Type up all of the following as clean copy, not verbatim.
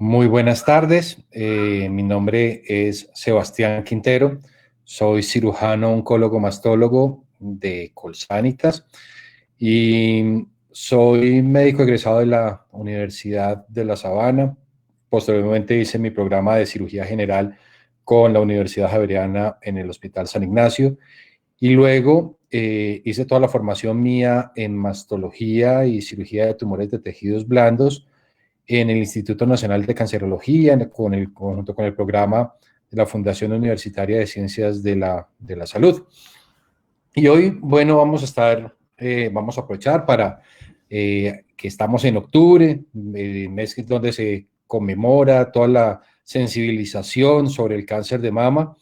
Muy buenas tardes, mi nombre es Sebastián Quintero, soy cirujano oncólogo mastólogo de Colsanitas y soy médico egresado de la Universidad de La Sabana. Posteriormente hice mi programa de cirugía general con la Universidad Javeriana en el Hospital San Ignacio y luego hice toda la formación mía en mastología y cirugía de tumores de tejidos blandos en el Instituto Nacional de Cancerología, junto con el programa de la Fundación Universitaria de Ciencias de la Salud. Y hoy, bueno, vamos a aprovechar para que estamos en octubre, mes donde se conmemora toda la sensibilización sobre el cáncer de mama,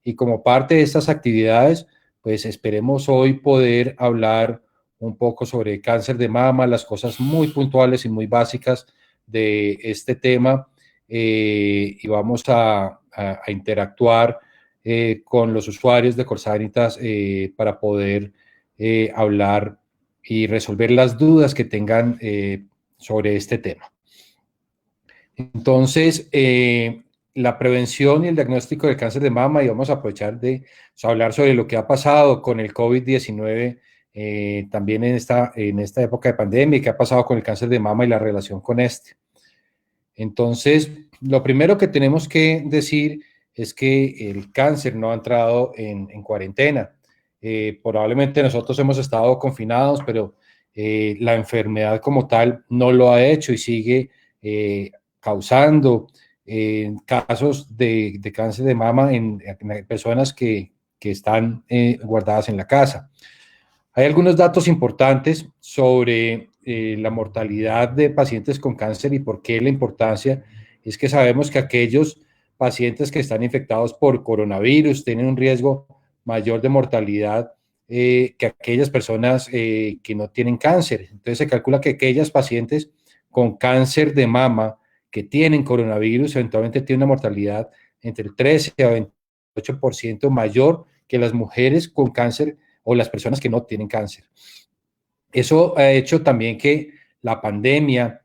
y como parte de estas actividades, pues esperemos hoy poder hablar un poco sobre cáncer de mama, las cosas muy puntuales y muy básicas de este tema, y vamos a interactuar con los usuarios de Colsanitas para poder hablar y resolver las dudas que tengan sobre este tema. Entonces, la prevención y el diagnóstico del cáncer de mama, y vamos a aprovechar de hablar sobre lo que ha pasado con el COVID-19, también en esta época de pandemia, y qué ha pasado con el cáncer de mama y la relación con este. Entonces, lo primero que tenemos que decir es que el cáncer no ha entrado en cuarentena. Probablemente nosotros hemos estado confinados, pero la enfermedad como tal no lo ha hecho y sigue causando casos de cáncer de mama en personas que están guardadas en la casa. Hay algunos datos importantes sobre la mortalidad de pacientes con cáncer y por qué la importancia. Es que sabemos que aquellos pacientes que están infectados por coronavirus tienen un riesgo mayor de mortalidad que aquellas personas que no tienen cáncer. Entonces se calcula que aquellas pacientes con cáncer de mama que tienen coronavirus eventualmente tienen una mortalidad entre el 13 a 28% mayor que las mujeres con cáncer o las personas que no tienen cáncer. Eso ha hecho también que la pandemia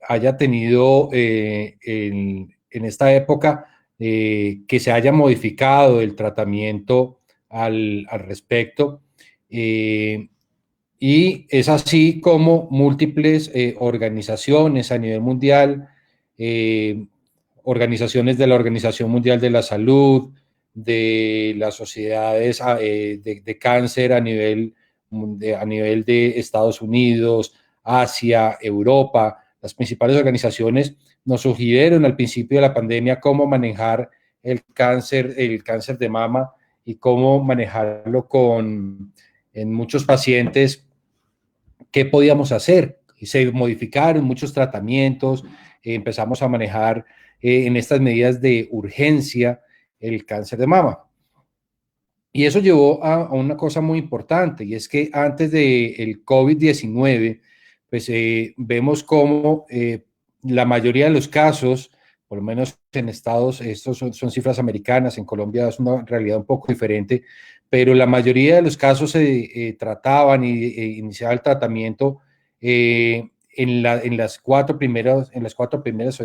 haya tenido en esta época que se haya modificado el tratamiento al respecto. Y es así como múltiples organizaciones a nivel mundial, eh, organizaciones de la Organización Mundial de la Salud, de las sociedades de cáncer a nivel de Estados Unidos, Asia, Europa, las principales organizaciones nos sugirieron al principio de la pandemia cómo manejar el cáncer de mama y cómo manejarlo en muchos pacientes, qué podíamos hacer. Y se modificaron muchos tratamientos, empezamos a manejar en estas medidas de urgencia el cáncer de mama. Y eso llevó a una cosa muy importante, y es que antes del COVID-19, pues vemos cómo la mayoría de los casos, por lo menos en Estados, estos son cifras americanas, en Colombia es una realidad un poco diferente, pero la mayoría de los casos se trataban y iniciaba el tratamiento en las cuatro primeras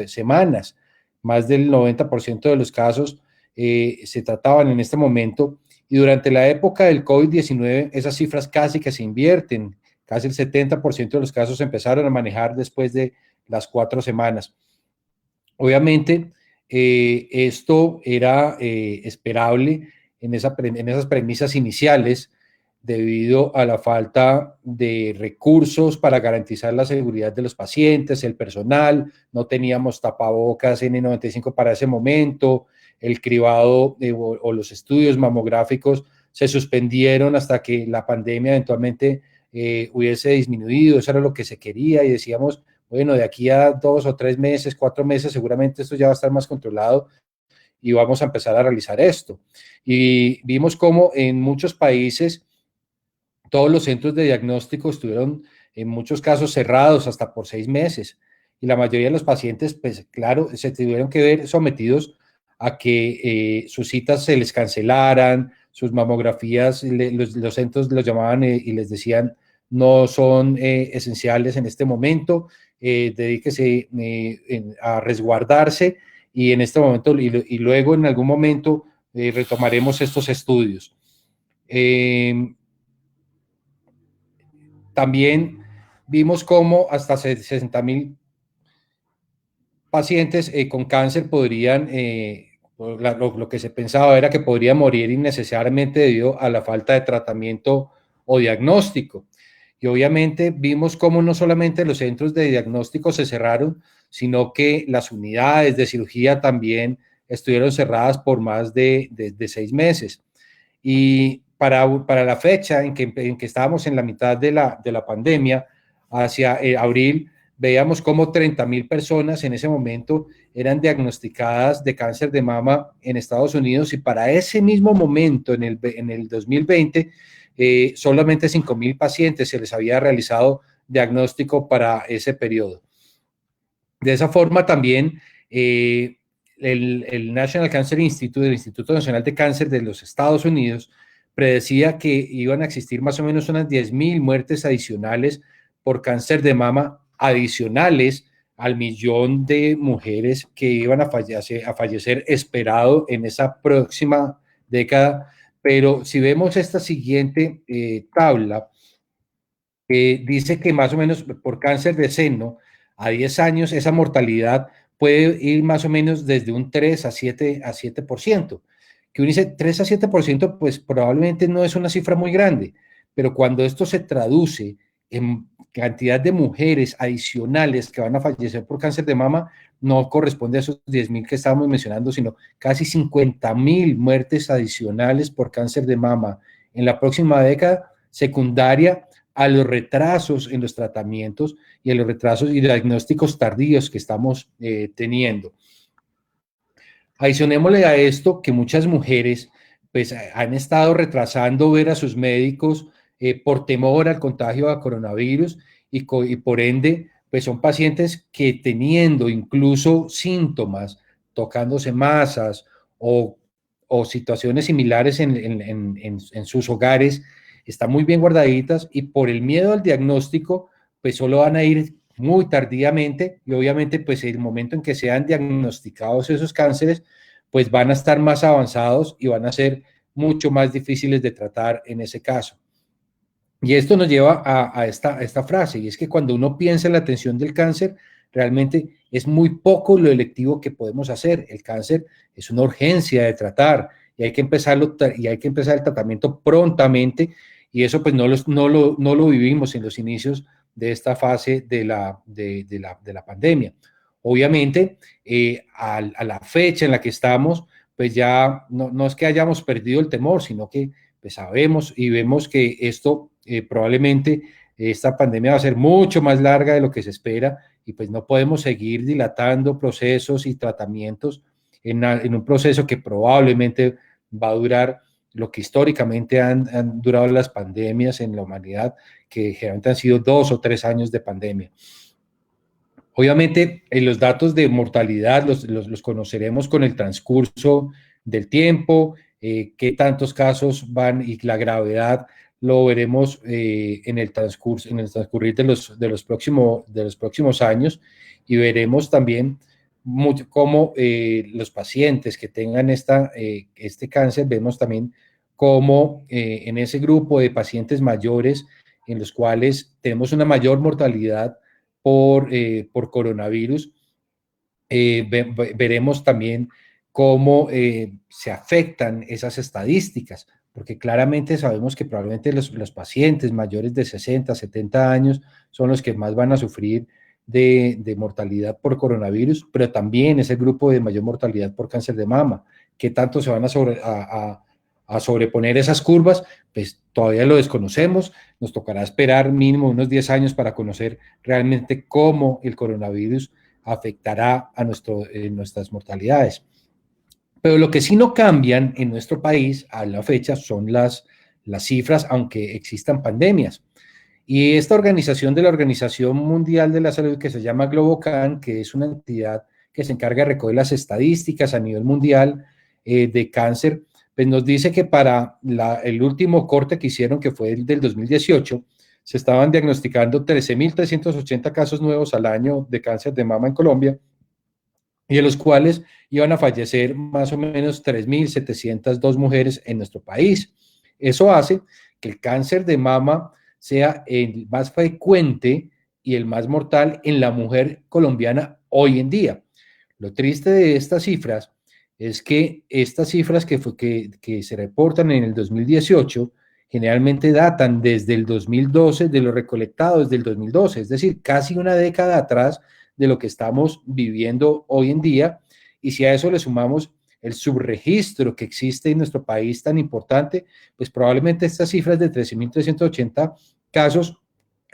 semanas. Más del 90% de los casos se trataban en este momento, y durante la época del COVID-19 esas cifras casi que se invierten, casi el 70% de los casos se empezaron a manejar después de las 4 semanas. Obviamente, esto era esperable en esas premisas iniciales, debido a la falta de recursos para garantizar la seguridad de los pacientes, el personal, no teníamos tapabocas N95 para ese momento, el cribado o los estudios mamográficos se suspendieron hasta que la pandemia eventualmente hubiese disminuido. Eso era lo que se quería, y decíamos, bueno, de aquí a 2 o 3 meses, 4 meses, seguramente esto ya va a estar más controlado y vamos a empezar a realizar esto. Y vimos cómo en muchos países todos los centros de diagnóstico estuvieron en muchos casos cerrados hasta por 6 meses, y la mayoría de los pacientes, pues claro, se tuvieron que ver sometidos a que sus citas se les cancelaran, sus mamografías, los centros los llamaban y les decían, no son esenciales en este momento. Dedíquese a resguardarse y en este momento y luego en algún momento retomaremos estos estudios. También vimos cómo hasta 60.000 pacientes con cáncer podrían, lo que se pensaba era que podrían morir innecesariamente debido a la falta de tratamiento o diagnóstico. Y obviamente vimos cómo no solamente los centros de diagnóstico se cerraron, sino que las unidades de cirugía también estuvieron cerradas por más de 6 meses. Y para la fecha en que estábamos en la mitad de la pandemia, hacia abril, veíamos cómo 30.000 personas en ese momento eran diagnosticadas de cáncer de mama en Estados Unidos, y para ese mismo momento, en el 2020, solamente 5.000 pacientes se les había realizado diagnóstico para ese periodo. De esa forma también el National Cancer Institute, el Instituto Nacional de Cáncer de los Estados Unidos, predecía que iban a existir más o menos unas 10.000 muertes adicionales por cáncer de mama, adicionales al millón de mujeres que iban a fallecer esperado en esa próxima década. Pero si vemos esta siguiente tabla, dice que más o menos por cáncer de seno a 10 años esa mortalidad puede ir más o menos desde un 3 a 7%. Que uno dice 3 a 7%, pues probablemente no es una cifra muy grande, pero cuando esto se traduce en cantidad de mujeres adicionales que van a fallecer por cáncer de mama, no corresponde a esos 10.000 que estábamos mencionando, sino casi 50.000 muertes adicionales por cáncer de mama en la próxima década, secundaria a los retrasos en los tratamientos y a los retrasos y diagnósticos tardíos que estamos teniendo. Adicionémosle a esto que muchas mujeres pues han estado retrasando ver a sus médicos por temor al contagio de coronavirus y por ende pues son pacientes que teniendo incluso síntomas, tocándose masas o situaciones similares en sus hogares, están muy bien guardaditas y por el miedo al diagnóstico pues solo van a ir muy tardíamente y obviamente pues el momento en que sean diagnosticados esos cánceres pues van a estar más avanzados y van a ser mucho más difíciles de tratar en ese caso. Y esto nos lleva a esta frase, y es que cuando uno piensa en la atención del cáncer, realmente es muy poco lo electivo que podemos hacer. El cáncer es una urgencia de tratar y hay que empezar el tratamiento prontamente, y eso pues no lo vivimos en los inicios de esta fase de la pandemia. Obviamente, a la fecha en la que estamos, pues ya no es que hayamos perdido el temor, sino que pues sabemos y vemos que esto probablemente esta pandemia va a ser mucho más larga de lo que se espera, y pues no podemos seguir dilatando procesos y tratamientos en un proceso que probablemente va a durar lo que históricamente han durado las pandemias en la humanidad, que generalmente han sido 2 o 3 años de pandemia. Obviamente, los datos de mortalidad los conoceremos con el transcurso del tiempo, qué tantos casos van y la gravedad lo veremos en el transcurrir de los próximos años, y veremos también cómo los pacientes que tengan este cáncer, vemos también cómo en ese grupo de pacientes mayores en los cuales tenemos una mayor mortalidad por coronavirus, veremos también cómo se afectan esas estadísticas, porque claramente sabemos que probablemente los pacientes mayores de 60, 70 años son los que más van a sufrir de mortalidad por coronavirus, pero también es el grupo de mayor mortalidad por cáncer de mama. ¿Qué tanto se van a sobreponer esas curvas? Pues todavía lo desconocemos, nos tocará esperar mínimo unos 10 años para conocer realmente cómo el coronavirus afectará a nuestras mortalidades. Pero lo que sí no cambian en nuestro país a la fecha son las cifras, aunque existan pandemias. Y esta organización de la Organización Mundial de la Salud, que se llama Globocan, que es una entidad que se encarga de recoger las estadísticas a nivel mundial de cáncer, pues nos dice que para el último corte que hicieron, que fue el del 2018, se estaban diagnosticando 13.380 casos nuevos al año de cáncer de mama en Colombia, y de los cuales iban a fallecer más o menos 3.702 mujeres en nuestro país. Eso hace que el cáncer de mama sea el más frecuente y el más mortal en la mujer colombiana hoy en día. Lo triste de estas cifras es que estas cifras que se reportan en el 2018 generalmente datan desde el 2012, de lo recolectado desde el 2012, es decir, casi una década atrás de lo que estamos viviendo hoy en día. Y si a eso le sumamos el subregistro que existe en nuestro país tan importante, pues probablemente estas cifras de 13.380 casos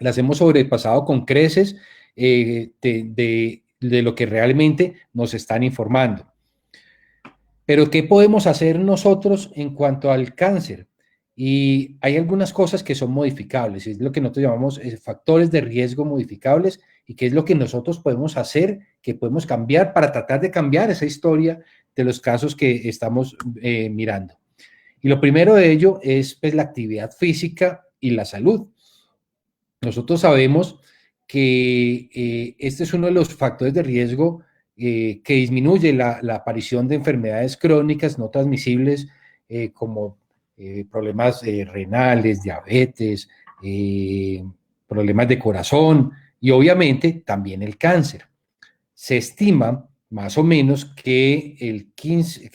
las hemos sobrepasado con creces de lo que realmente nos están informando. Pero ¿qué podemos hacer nosotros en cuanto al cáncer? Y hay algunas cosas que son modificables, es lo que nosotros llamamos factores de riesgo modificables, y qué es lo que nosotros podemos hacer, que podemos cambiar para tratar de cambiar esa historia de los casos que estamos mirando. Y lo primero de ello es pues, la actividad física y la salud. Nosotros sabemos que este es uno de los factores de riesgo que disminuye la aparición de enfermedades crónicas no transmisibles como problemas renales, diabetes, problemas de corazón y obviamente también el cáncer. Se estima más o menos que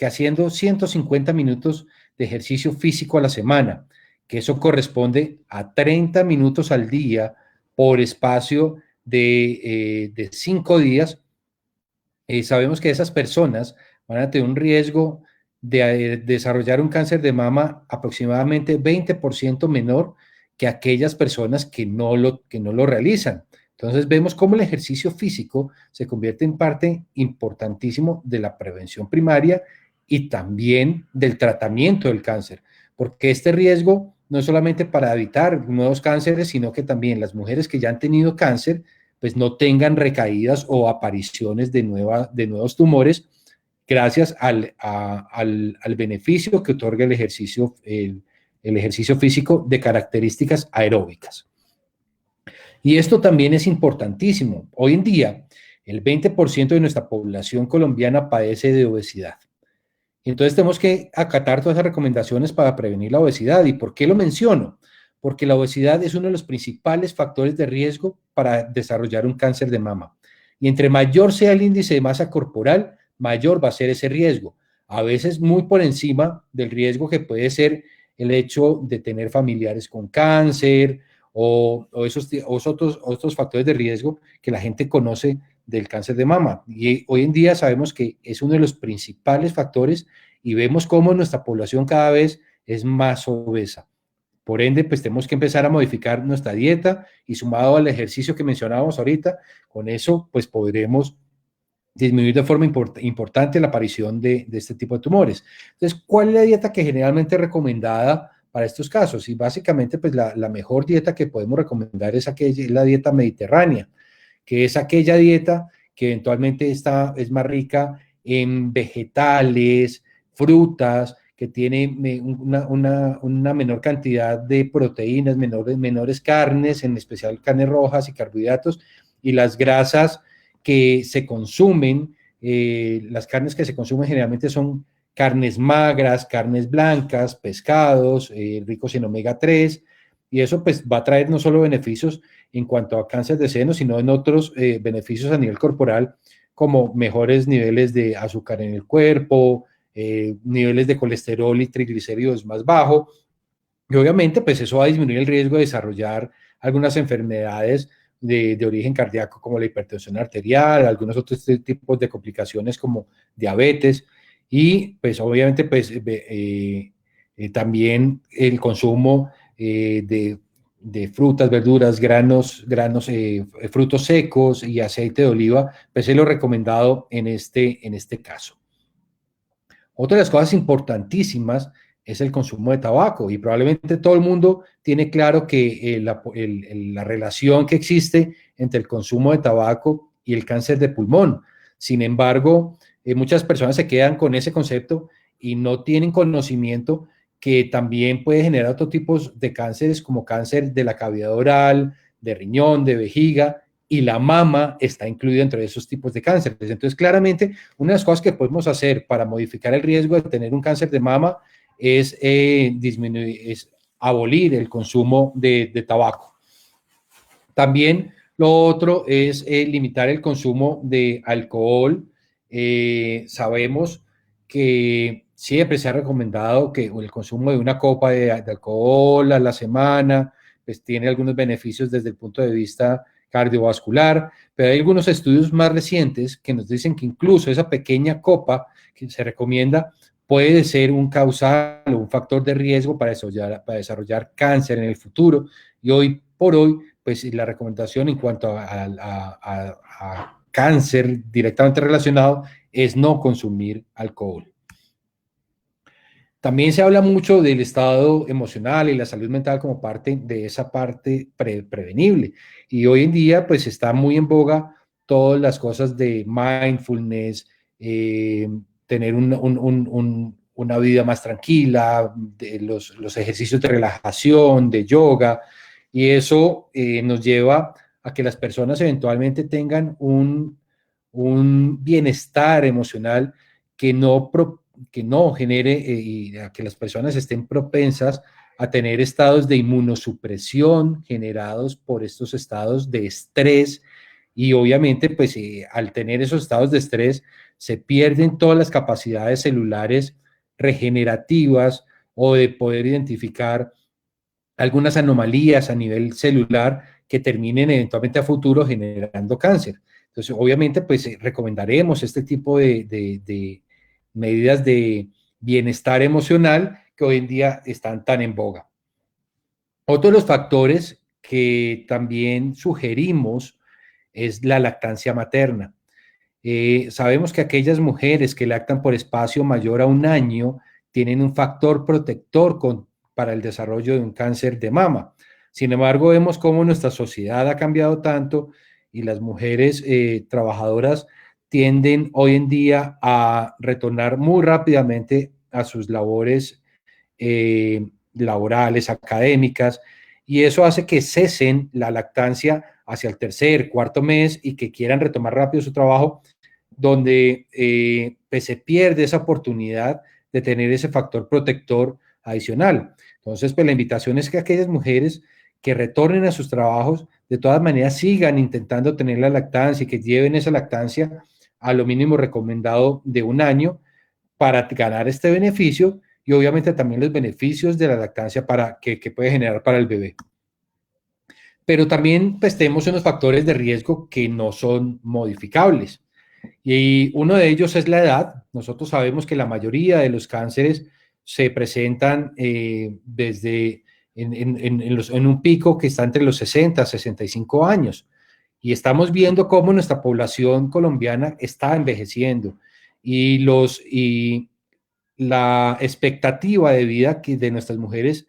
haciendo 150 minutos de ejercicio físico a la semana, que eso corresponde a 30 minutos al día por espacio de 5 días, sabemos que esas personas van a tener un riesgo de desarrollar un cáncer de mama aproximadamente 20% menor que aquellas personas que no lo realizan. Entonces vemos cómo el ejercicio físico se convierte en parte importantísimo de la prevención primaria y también del tratamiento del cáncer, porque este riesgo no es solamente para evitar nuevos cánceres, sino que también las mujeres que ya han tenido cáncer pues no tengan recaídas o apariciones de nuevos tumores gracias al beneficio que otorga el ejercicio físico de características aeróbicas. Y esto también es importantísimo. Hoy en día, el 20% de nuestra población colombiana padece de obesidad. Entonces tenemos que acatar todas esas recomendaciones para prevenir la obesidad. ¿Y por qué lo menciono? Porque la obesidad es uno de los principales factores de riesgo para desarrollar un cáncer de mama. Y entre mayor sea el índice de masa corporal, mayor va a ser ese riesgo. A veces muy por encima del riesgo que puede ser el hecho de tener familiares con cáncer o otros factores de riesgo que la gente conoce del cáncer de mama. Y hoy en día sabemos que es uno de los principales factores y vemos cómo nuestra población cada vez es más obesa. Por ende, pues tenemos que empezar a modificar nuestra dieta y sumado al ejercicio que mencionábamos ahorita, con eso pues podremos disminuir de forma importante la aparición de este tipo de tumores. Entonces, ¿cuál es la dieta que generalmente es recomendada para estos casos? Y básicamente, pues la mejor dieta que podemos recomendar es la dieta mediterránea, que es aquella dieta que eventualmente es más rica en vegetales, frutas, que tiene una menor cantidad de proteínas, menores carnes, en especial carnes rojas y carbohidratos, y las grasas que se consumen, las carnes que se consumen generalmente son carnes magras, carnes blancas, pescados, ricos en omega 3, y eso pues va a traer no solo beneficios en cuanto a cáncer de seno, sino en otros beneficios a nivel corporal, como mejores niveles de azúcar en el cuerpo, niveles de colesterol y triglicéridos más bajos, y obviamente pues eso va a disminuir el riesgo de desarrollar algunas enfermedades de origen cardíaco como la hipertensión arterial, algunos otros tipos de complicaciones como diabetes, y pues obviamente pues también el consumo de frutas, verduras, granos, frutos secos y aceite de oliva, pues es lo recomendado en este caso. Otra de las cosas importantísimas es el consumo de tabaco, y probablemente todo el mundo tiene claro que la relación que existe entre el consumo de tabaco y el cáncer de pulmón. Sin embargo, muchas personas se quedan con ese concepto y no tienen conocimiento que también puede generar otros tipos de cánceres como cáncer de la cavidad oral, de riñón, de vejiga, y la mama está incluida entre esos tipos de cánceres. Entonces, claramente, una de las cosas que podemos hacer para modificar el riesgo de tener un cáncer de mama es es abolir el consumo de tabaco. También lo otro es limitar el consumo de alcohol. Sabemos que siempre se ha recomendado que el consumo de una copa de alcohol a la semana pues tiene algunos beneficios desde el punto de vista cardiovascular, pero hay algunos estudios más recientes que nos dicen que incluso esa pequeña copa que se recomienda puede ser un causal o un factor de riesgo para desarrollar cáncer en el futuro. Y hoy por hoy, pues la recomendación en cuanto a cáncer directamente relacionado es no consumir alcohol. También se habla mucho del estado emocional y la salud mental como parte de esa parte prevenible. Y hoy en día, pues está muy en boga todas las cosas de mindfulness, tener una vida más tranquila, de los ejercicios de relajación, de yoga, y eso nos lleva a que las personas eventualmente tengan un bienestar emocional que que no genere y a que las personas estén propensas a tener estados de inmunosupresión generados por estos estados de estrés y obviamente pues al tener esos estados de estrés se pierden todas las capacidades celulares regenerativas o de poder identificar algunas anomalías a nivel celular que terminen eventualmente a futuro generando cáncer. Entonces, obviamente, pues recomendaremos este tipo de medidas de bienestar emocional que hoy en día están tan en boga. Otro de los factores que también sugerimos es la lactancia materna. Sabemos que aquellas mujeres que lactan por espacio mayor a un año tienen un factor protector para el desarrollo de un cáncer de mama. Sin embargo, vemos cómo nuestra sociedad ha cambiado tanto y las mujeres trabajadoras tienden hoy en día a retornar muy rápidamente a sus labores laborales, académicas, y eso hace que cesen la lactancia hacia el tercer, cuarto mes y que quieran retomar rápido su trabajo, donde pues se pierde esa oportunidad de tener ese factor protector adicional. Entonces, pues la invitación es que aquellas mujeres que retornen a sus trabajos, de todas maneras sigan intentando tener la lactancia y que lleven esa lactancia a lo mínimo recomendado de un año para ganar este beneficio y obviamente también los beneficios de la lactancia que puede generar para el bebé. Pero también pues, tenemos unos factores de riesgo que no son modificables. Y uno de ellos es la edad. Nosotros sabemos que la mayoría de los cánceres se presentan desde en un pico que está entre los 60 y 65 años. Y estamos viendo cómo nuestra población colombiana está envejeciendo y la expectativa de vida de nuestras mujeres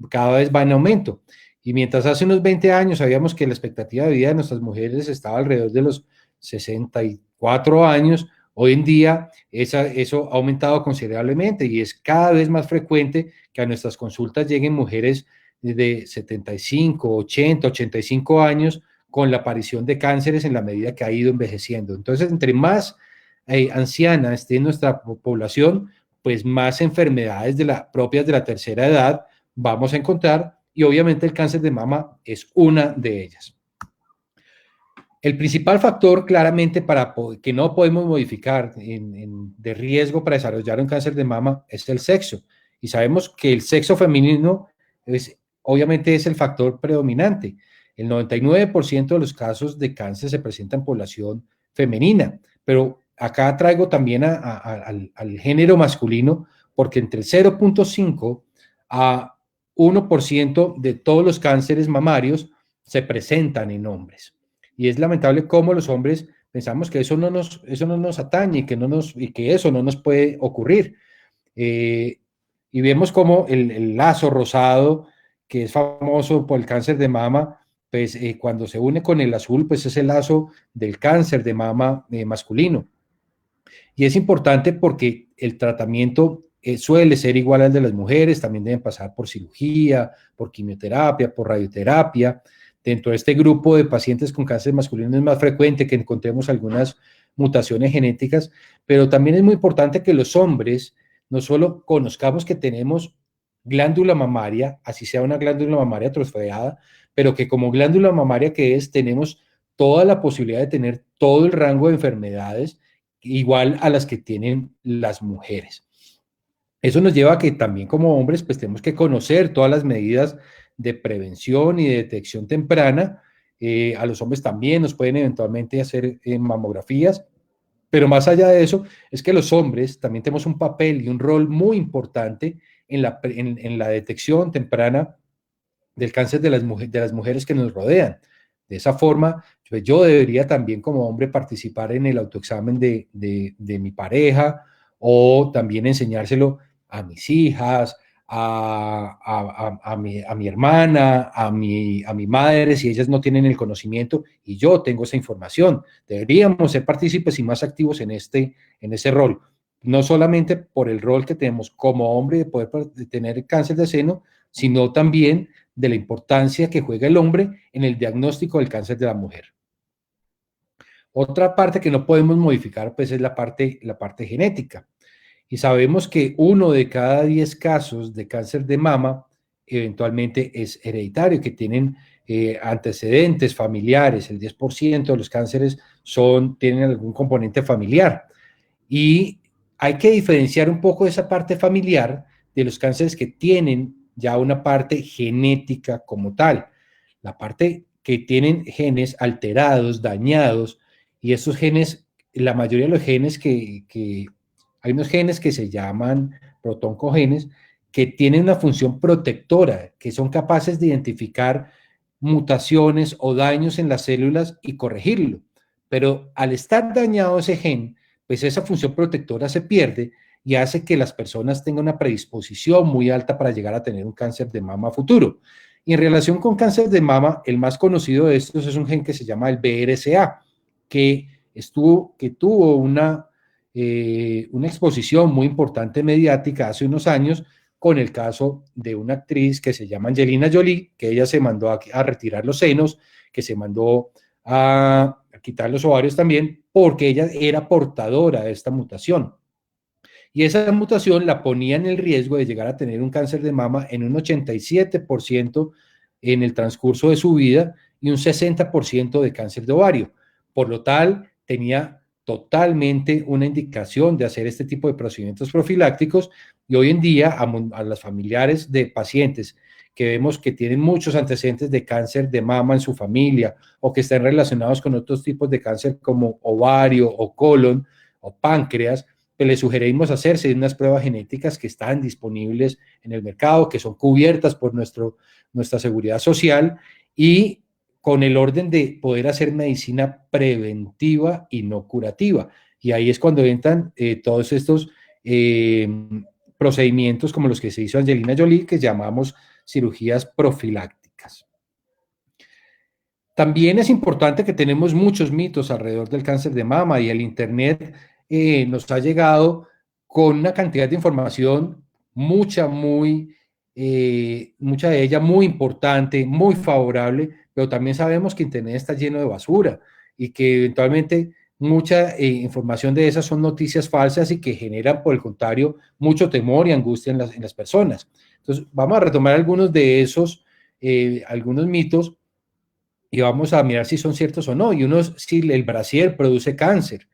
cada vez va en aumento. Y mientras hace unos 20 años sabíamos que la expectativa de vida de nuestras mujeres estaba alrededor de los 64 años, hoy en día eso ha aumentado considerablemente y es cada vez más frecuente que a nuestras consultas lleguen mujeres de 75, 80, 85 años con la aparición de cánceres en la medida que ha ido envejeciendo. Entonces, entre más anciana esté nuestra población, pues más enfermedades propias de la tercera edad vamos a encontrar y obviamente el cáncer de mama es una de ellas. El principal factor claramente que no podemos modificar de riesgo para desarrollar un cáncer de mama es el sexo. Y sabemos que el sexo femenino obviamente es el factor predominante. El 99% de los casos de cáncer se presentan en población femenina, pero acá traigo también al género masculino porque entre el 0.5 a 1% de todos los cánceres mamarios se presentan en hombres. Y es lamentable cómo los hombres pensamos que eso no nos atañe y que eso no nos puede ocurrir. Y vemos como el lazo rosado, que es famoso por el cáncer de mama, pues cuando se une con el azul, pues es el lazo del cáncer de mama masculino. Y es importante porque el tratamiento suele ser igual al de las mujeres, también deben pasar por cirugía, por quimioterapia, por radioterapia. Dentro de este grupo de pacientes con cáncer masculino es más frecuente que encontremos algunas mutaciones genéticas, pero también es muy importante que los hombres no solo conozcamos que tenemos glándula mamaria, así sea una glándula mamaria trofeada, pero que como glándula mamaria que es, tenemos toda la posibilidad de tener todo el rango de enfermedades igual a las que tienen las mujeres. Eso nos lleva a que también como hombres pues tenemos que conocer todas las medidas de prevención y de detección temprana. A los hombres también nos pueden eventualmente hacer mamografías, pero más allá de eso es que los hombres también tenemos un papel y un rol muy importante en la detección temprana del cáncer de las mujeres que nos rodean. De esa forma, pues yo debería también como hombre participar en el autoexamen de mi pareja o también enseñárselo a mis hijas, a mi hermana, a mi madre, si ellas no tienen el conocimiento y yo tengo esa información. Deberíamos ser partícipes y más activos en ese rol. No solamente por el rol que tenemos como hombre de poder tener cáncer de seno, sino también de la importancia que juega el hombre en el diagnóstico del cáncer de la mujer. Otra parte que no podemos modificar, pues, es la parte genética. Y sabemos que 1 de cada 10 casos de cáncer de mama eventualmente es hereditario, que tienen antecedentes familiares. El 10% de los cánceres tienen algún componente familiar. Y hay que diferenciar un poco esa parte familiar de los cánceres que tienen ya una parte genética como tal. La parte que tienen genes alterados, dañados, y esos genes, la mayoría de los genes hay unos genes que se llaman protoncogenes, que tienen una función protectora, que son capaces de identificar mutaciones o daños en las células y corregirlo. Pero al estar dañado ese gen, pues esa función protectora se pierde y hace que las personas tengan una predisposición muy alta para llegar a tener un cáncer de mama futuro. Y en relación con cáncer de mama, el más conocido de estos es un gen que se llama el BRCA, que tuvo una exposición muy importante mediática hace unos años con el caso de una actriz que se llama Angelina Jolie, que ella se mandó a retirar los senos, que se mandó a quitar los ovarios también, porque ella era portadora de esta mutación. Y esa mutación la ponía en el riesgo de llegar a tener un cáncer de mama en un 87% en el transcurso de su vida y un 60% de cáncer de ovario. Por lo tal, tenía totalmente una indicación de hacer este tipo de procedimientos profilácticos y hoy en día a las familiares de pacientes que vemos que tienen muchos antecedentes de cáncer de mama en su familia o que están relacionados con otros tipos de cáncer como ovario o colon o páncreas, pues le sugerimos hacerse unas pruebas genéticas que están disponibles en el mercado, que son cubiertas por nuestra seguridad social y con el orden de poder hacer medicina preventiva y no curativa. Y ahí es cuando entran todos estos procedimientos como los que se hizo Angelina Jolie, que llamamos cirugías profilácticas. También es importante que tenemos muchos mitos alrededor del cáncer de mama y el Internet nos ha llegado con una cantidad de información, mucha de ella muy importante, muy favorable, pero también sabemos que Internet está lleno de basura y que eventualmente mucha información de esas son noticias falsas y que generan, por el contrario, mucho temor y angustia en las personas. Entonces, vamos a retomar algunos de esos, algunos mitos y vamos a mirar si son ciertos o no. Y unos, si el brasier produce cáncer.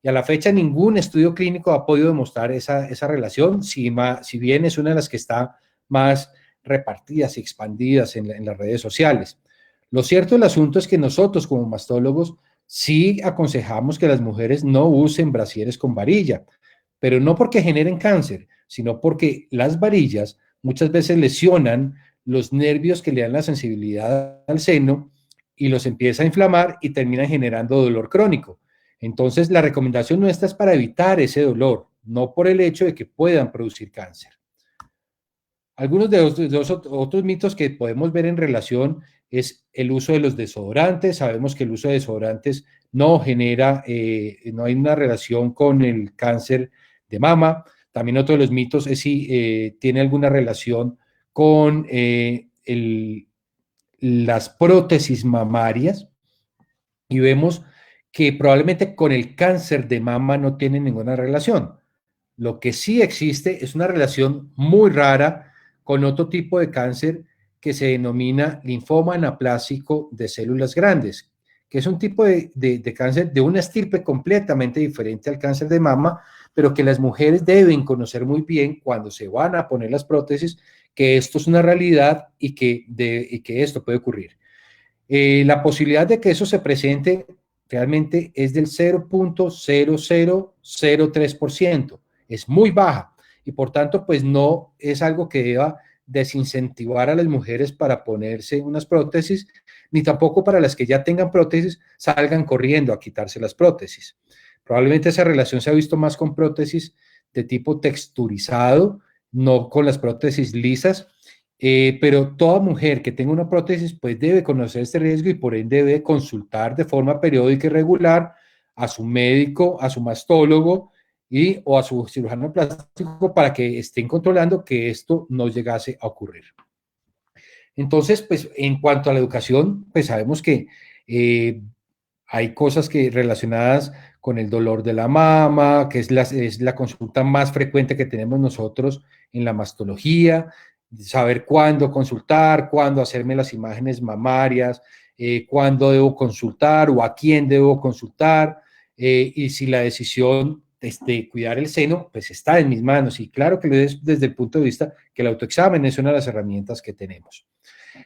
Y a la fecha ningún estudio clínico ha podido demostrar esa relación, si bien es una de las que está más repartidas y expandidas en las redes sociales. Lo cierto del asunto es que nosotros como mastólogos sí aconsejamos que las mujeres no usen brasieres con varilla, pero no porque generen cáncer, sino porque las varillas muchas veces lesionan los nervios que le dan la sensibilidad al seno y los empieza a inflamar y terminan generando dolor crónico. Entonces, la recomendación nuestra es para evitar ese dolor, no por el hecho de que puedan producir cáncer. Algunos de los otros mitos que podemos ver en relación es el uso de los desodorantes. Sabemos que el uso de desodorantes no hay una relación con el cáncer de mama. también otro de los mitos es si tiene alguna relación con las prótesis mamarias, y vemos que probablemente con el cáncer de mama no tiene ninguna relación. Lo que sí existe es una relación muy rara con otro tipo de cáncer que se denomina linfoma anaplásico de células grandes, que es un tipo de cáncer de una estirpe completamente diferente al cáncer de mama, pero que las mujeres deben conocer muy bien cuando se van a poner las prótesis, que esto es una realidad y que esto puede ocurrir. La posibilidad de que eso se presente realmente es del 0.0003%, es muy baja y por tanto pues no es algo que deba desincentivar a las mujeres para ponerse unas prótesis, ni tampoco para las que ya tengan prótesis salgan corriendo a quitarse las prótesis. Probablemente esa relación se ha visto más con prótesis de tipo texturizado, no con las prótesis lisas, pero toda mujer que tenga una prótesis pues debe conocer este riesgo y por ende debe consultar de forma periódica y regular a su médico, a su mastólogo o a su cirujano plástico para que estén controlando que esto no llegase a ocurrir. Entonces, pues en cuanto a la educación, pues sabemos que eh, hay cosas que relacionadas con el dolor de la mama, que es la consulta más frecuente que tenemos nosotros en la mastología, saber cuándo consultar, cuándo hacerme las imágenes mamarias, cuándo debo consultar o a quién debo consultar, y si la decisión de cuidar el seno, pues está en mis manos. Y claro que lo es desde el punto de vista que el autoexamen es una de las herramientas que tenemos.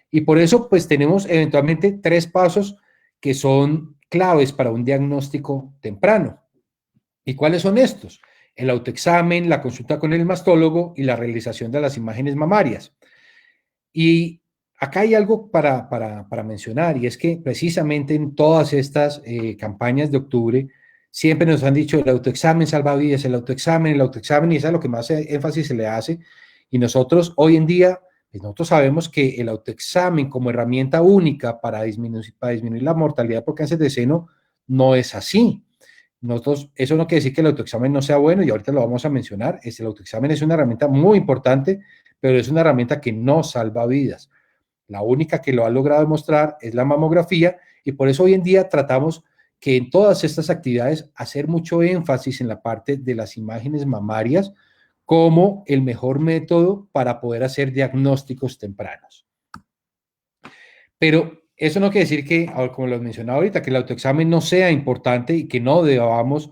Y por eso, pues tenemos eventualmente 3 pasos que son claves para un diagnóstico temprano. ¿Y cuáles son estos? El autoexamen, la consulta con el mastólogo y la realización de las imágenes mamarias. Y acá hay algo para mencionar, y es que precisamente en todas estas campañas de octubre siempre nos han dicho el autoexamen salva vidas, el autoexamen, y eso es lo que más énfasis se le hace. Y nosotros hoy en día, pues nosotros sabemos que el autoexamen como herramienta única para disminuir la mortalidad por cáncer de seno no es así. Nosotros, eso no quiere decir que el autoexamen no sea bueno, y ahorita lo vamos a mencionar. El autoexamen es una herramienta muy importante, pero es una herramienta que no salva vidas. La única que lo ha logrado demostrar es la mamografía, y por eso hoy en día tratamos que en todas estas actividades hacer mucho énfasis en la parte de las imágenes mamarias como el mejor método para poder hacer diagnósticos tempranos. Pero eso no quiere decir que, como lo mencionaba ahorita, que el autoexamen no sea importante y que no debamos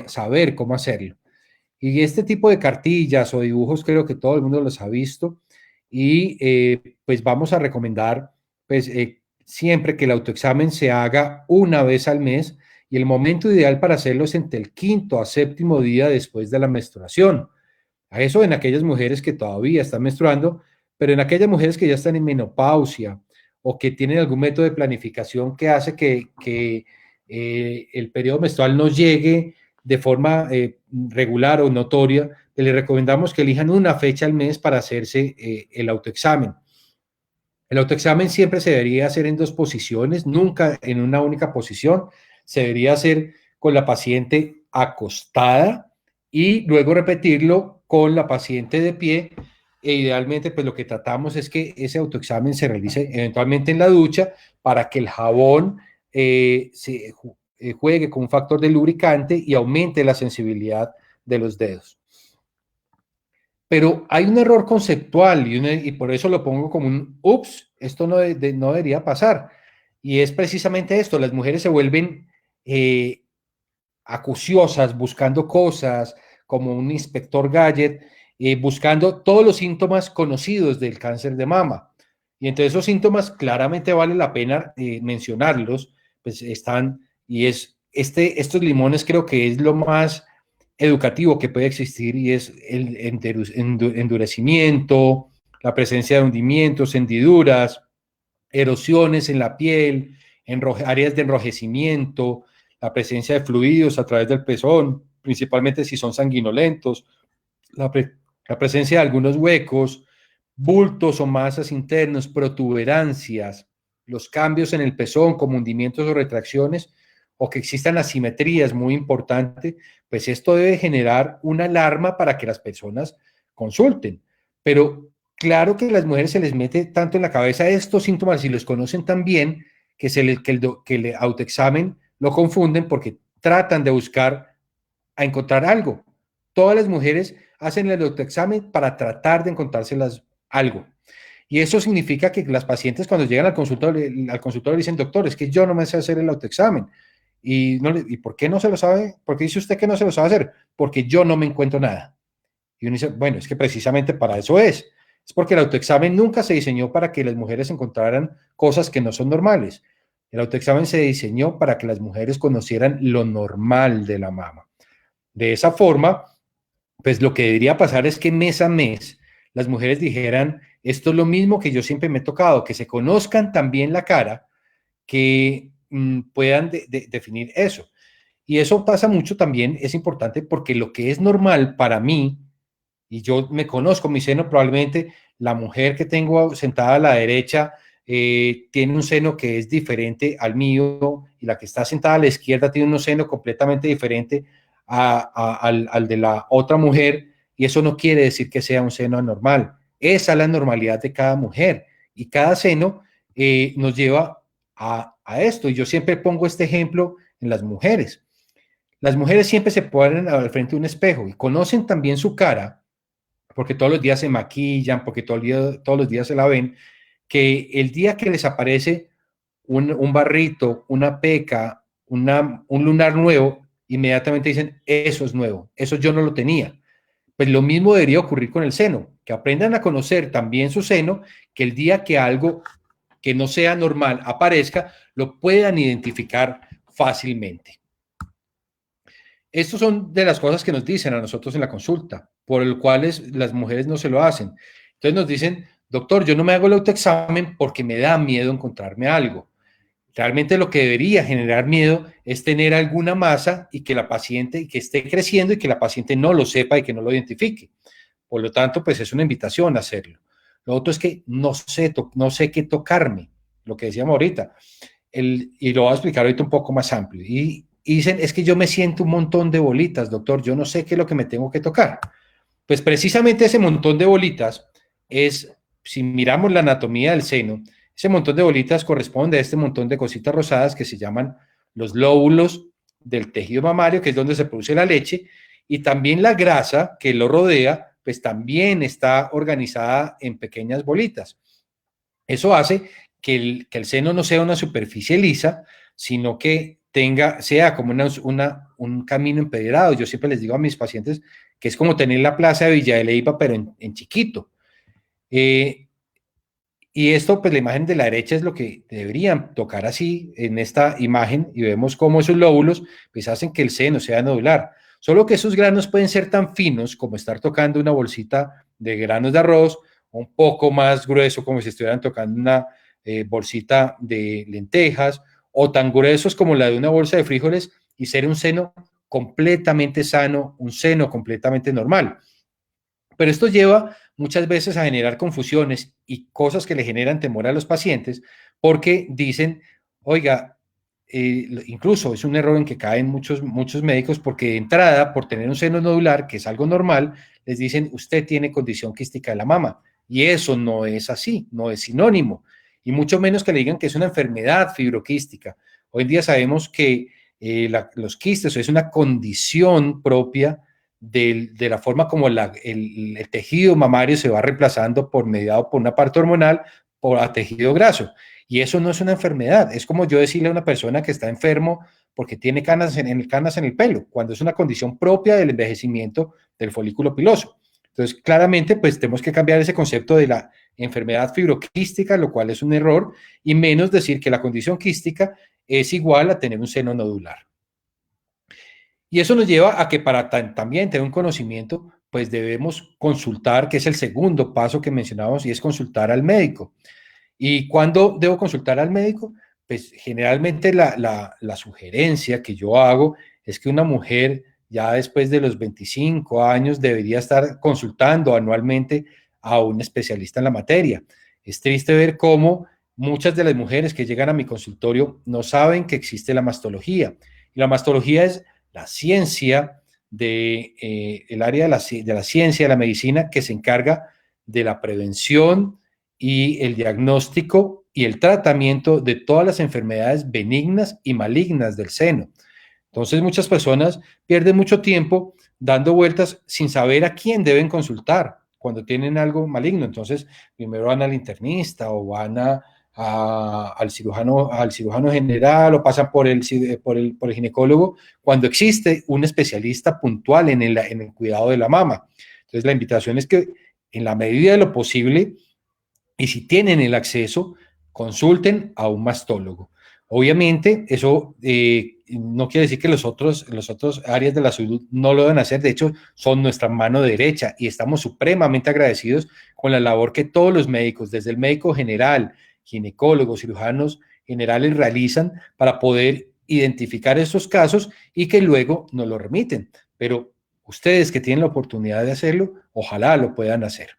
saber cómo hacerlo. Y este tipo de cartillas o dibujos creo que todo el mundo los ha visto, y pues vamos a recomendar pues siempre que el autoexamen se haga una vez al mes, y el momento ideal para hacerlo es entre el quinto a séptimo día después de la menstruación. A eso en aquellas mujeres que todavía están menstruando, pero en aquellas mujeres que ya están en menopausia o que tienen algún método de planificación que hace que el periodo menstrual no llegue de forma regular o notoria, les recomendamos que elijan una fecha al mes para hacerse el autoexamen. El autoexamen siempre se debería hacer en 2 posiciones, nunca en una única posición. Se debería hacer con la paciente acostada y luego repetirlo con la paciente de pie, e idealmente pues lo que tratamos es que ese autoexamen se realice eventualmente en la ducha para que el jabón juegue como un factor de lubricante y aumente la sensibilidad de los dedos. Pero hay un error conceptual y por eso lo pongo como un ups, esto no debería pasar. Y es precisamente esto, las mujeres se vuelven acuciosas, buscando cosas como un inspector gadget, buscando todos los síntomas conocidos del cáncer de mama. Y entre esos síntomas claramente vale la pena mencionarlos, pues están, y es estos limones creo que es lo más educativo que puede existir, y es el endurecimiento, la presencia de hundimientos, hendiduras, erosiones en la piel, áreas de enrojecimiento, la presencia de fluidos a través del pezón, principalmente si son sanguinolentos, la presencia de algunos huecos, bultos o masas internos, protuberancias, los cambios en el pezón como hundimientos o retracciones, o que existan asimetrías muy importantes, pues esto debe generar una alarma para que las personas consulten. Pero claro que a las mujeres se les mete tanto en la cabeza estos síntomas y los conocen tan bien que el autoexamen lo confunden porque tratan de buscar a encontrar algo. Todas las mujeres hacen el autoexamen para tratar de encontrárselas algo. Y eso significa que las pacientes cuando llegan al consultorio dicen, doctor, es que yo no me sé hacer el autoexamen. ¿Y por qué no se lo sabe? ¿Por qué dice usted que no se lo sabe hacer? Porque yo no me encuentro nada. Y uno dice, bueno, es que precisamente para eso es. Es porque el autoexamen nunca se diseñó para que las mujeres encontraran cosas que no son normales. El autoexamen se diseñó para que las mujeres conocieran lo normal de la mama. De esa forma, pues lo que debería pasar es que mes a mes las mujeres dijeran, esto es lo mismo que yo siempre me he tocado, que se conozcan también la cara, que puedan definir eso. Y eso pasa mucho también, es importante porque lo que es normal para mí, y yo me conozco mi seno, probablemente la mujer que tengo sentada a la derecha tiene un seno que es diferente al mío y la que está sentada a la izquierda tiene un seno completamente diferente al de la otra mujer y eso no quiere decir que sea un seno anormal. Esa es la normalidad de cada mujer y cada seno nos lleva a esto. Y yo siempre pongo este ejemplo en las mujeres. Las mujeres siempre se ponen al frente de un espejo y conocen también su cara porque todos los días se maquillan, porque todos los días se la ven, que el día que les aparece un barrito, una peca, un lunar nuevo, inmediatamente dicen, eso es nuevo, eso yo no lo tenía. Pues lo mismo debería ocurrir con el seno, que aprendan a conocer también su seno, que el día que algo que no sea normal aparezca, lo puedan identificar fácilmente. Estos son de las cosas que nos dicen a nosotros en la consulta, por el cuales las mujeres no se lo hacen. Entonces nos dicen, doctor, yo no me hago el autoexamen porque me da miedo encontrarme algo. Realmente lo que debería generar miedo es tener alguna masa y que la paciente, y que esté creciendo y que la paciente no lo sepa y que no lo identifique. Por lo tanto, pues es una invitación a hacerlo. Lo otro es que no sé qué tocarme, lo que decíamos ahorita. Y lo voy a explicar ahorita un poco más amplio. Y dicen, es que yo me siento un montón de bolitas, doctor, yo no sé qué es lo que me tengo que tocar. Pues precisamente ese montón de bolitas es, si miramos la anatomía del seno, ese montón de bolitas corresponde a este montón de cositas rosadas que se llaman los lóbulos del tejido mamario, que es donde se produce la leche, y también la grasa que lo rodea, pues también está organizada en pequeñas bolitas. Eso hace que el seno no sea una superficie lisa, sino que sea como un camino empedrado. Yo siempre les digo a mis pacientes que es como tener la plaza de Villa de Leyva, pero en chiquito. Y esto, pues la imagen de la derecha es lo que deberían tocar así en esta imagen y vemos cómo esos lóbulos pues hacen que el seno sea nodular. Solo que esos granos pueden ser tan finos como estar tocando una bolsita de granos de arroz, un poco más grueso como si estuvieran tocando una bolsita de lentejas, o tan gruesos como la de una bolsa de frijoles y ser un seno completamente sano, un seno completamente normal. Pero esto lleva muchas veces a generar confusiones y cosas que le generan temor a los pacientes porque dicen, oiga, incluso es un error en que caen muchos médicos porque de entrada, por tener un seno nodular, que es algo normal, les dicen, usted tiene condición quística de la mama. Y eso no es así, no es sinónimo. Y mucho menos que le digan que es una enfermedad fibroquística. Hoy en día sabemos que los quistes es una condición propia de la forma como el tejido mamario se va reemplazando mediado por una parte hormonal a tejido graso. Y eso no es una enfermedad. Es como yo decirle a una persona que está enfermo porque tiene canas en el pelo, cuando es una condición propia del envejecimiento del folículo piloso. Entonces, claramente, pues tenemos que cambiar ese concepto de la enfermedad fibroquística, lo cual es un error, y menos decir que la condición quística es igual a tener un seno nodular. Y eso nos lleva a que para también tener un conocimiento, pues debemos consultar, que es el segundo paso que mencionamos, y es consultar al médico. ¿Y cuándo debo consultar al médico? Pues generalmente la sugerencia que yo hago es que una mujer ya después de los 25 años debería estar consultando anualmente a un especialista en la materia. Es triste ver cómo Muchas de las mujeres que llegan a mi consultorio no saben que existe la mastología. Y la mastología es la ciencia el área de la ciencia, de la medicina, que se encarga de la prevención y el diagnóstico y el tratamiento de todas las enfermedades benignas y malignas del seno. Entonces, muchas personas pierden mucho tiempo dando vueltas sin saber a quién deben consultar cuando tienen algo maligno. Entonces, primero van al internista o van al cirujano general o pasan por el ginecólogo cuando existe un especialista puntual en el cuidado de la mama. Entonces, la invitación es que en la medida de lo posible, y si tienen el acceso, consulten a un mastólogo. Obviamente, eso no quiere decir que los otros áreas de la salud no lo deben hacer. De hecho, son nuestra mano derecha y estamos supremamente agradecidos con la labor que todos los médicos, desde el médico general, ginecólogos, cirujanos generales, realizan para poder identificar estos casos y que luego nos lo remiten. Pero ustedes que tienen la oportunidad de hacerlo, ojalá lo puedan hacer.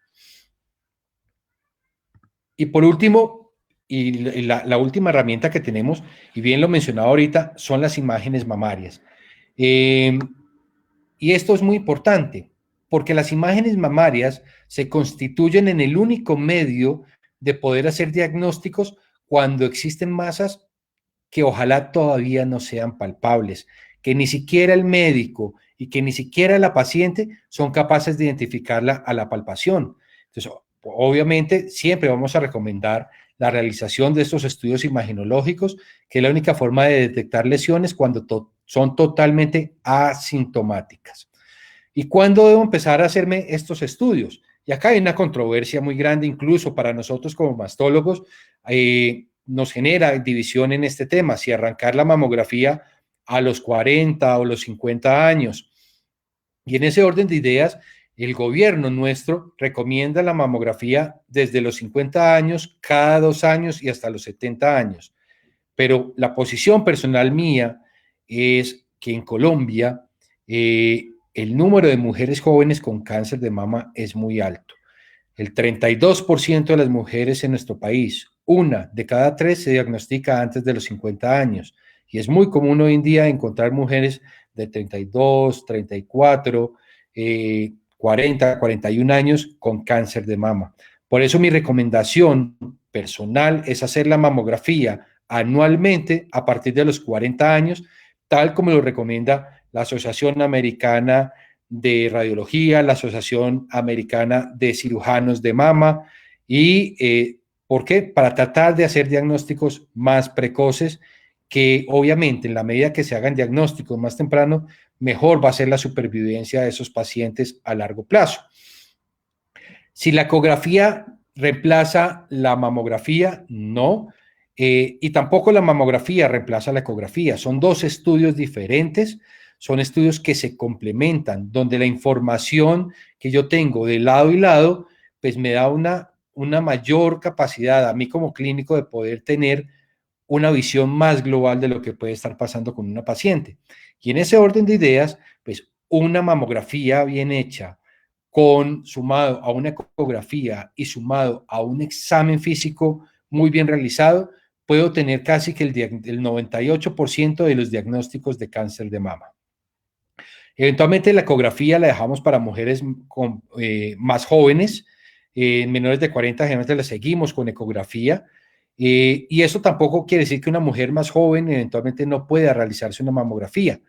Y por último, y la última herramienta que tenemos, y bien lo mencionaba ahorita, son las imágenes mamarias. Y esto es muy importante, porque las imágenes mamarias se constituyen en el único medio de poder hacer diagnósticos cuando existen masas que ojalá todavía no sean palpables, que ni siquiera el médico y que ni siquiera la paciente son capaces de identificarla a la palpación. Entonces, obviamente, siempre vamos a recomendar la realización de estos estudios imagenológicos, que es la única forma de detectar lesiones cuando son totalmente asintomáticas. ¿Y cuándo debo empezar a hacerme estos estudios? Y acá hay una controversia muy grande, incluso para nosotros como mastólogos, nos genera división en este tema, si arrancar la mamografía a los 40 o los 50 años. Y en ese orden de ideas, el gobierno nuestro recomienda la mamografía desde los 50 años, cada 2 años y hasta los 70 años. Pero la posición personal mía es que en Colombia el número de mujeres jóvenes con cáncer de mama es muy alto. El 32% de las mujeres en nuestro país, una de cada tres, se diagnostica antes de los 50 años. Y es muy común hoy en día encontrar mujeres de 32, 34, 40, 41 años con cáncer de mama. Por eso mi recomendación personal es hacer la mamografía anualmente a partir de los 40 años, tal como lo recomienda la Asociación Americana de Radiología, la Asociación Americana de Cirujanos de Mama. Y ¿por qué? Para tratar de hacer diagnósticos más precoces, que obviamente en la medida que se hagan diagnósticos más temprano, mejor va a ser la supervivencia de esos pacientes a largo plazo. Si la ecografía reemplaza la mamografía, no. Y tampoco la mamografía reemplaza la ecografía. Son dos estudios diferentes, son estudios que se complementan, donde la información que yo tengo de lado y lado, pues me da una mayor capacidad a mí como clínico de poder tener una visión más global de lo que puede estar pasando con una paciente. Y en ese orden de ideas, pues una mamografía bien hecha, sumado a una ecografía y sumado a un examen físico muy bien realizado, puedo tener casi que el 98% de los diagnósticos de cáncer de mama. Eventualmente la ecografía la dejamos para mujeres más jóvenes, menores de 40, generalmente la seguimos con ecografía, y eso tampoco quiere decir que una mujer más joven eventualmente no pueda realizarse una mamografía.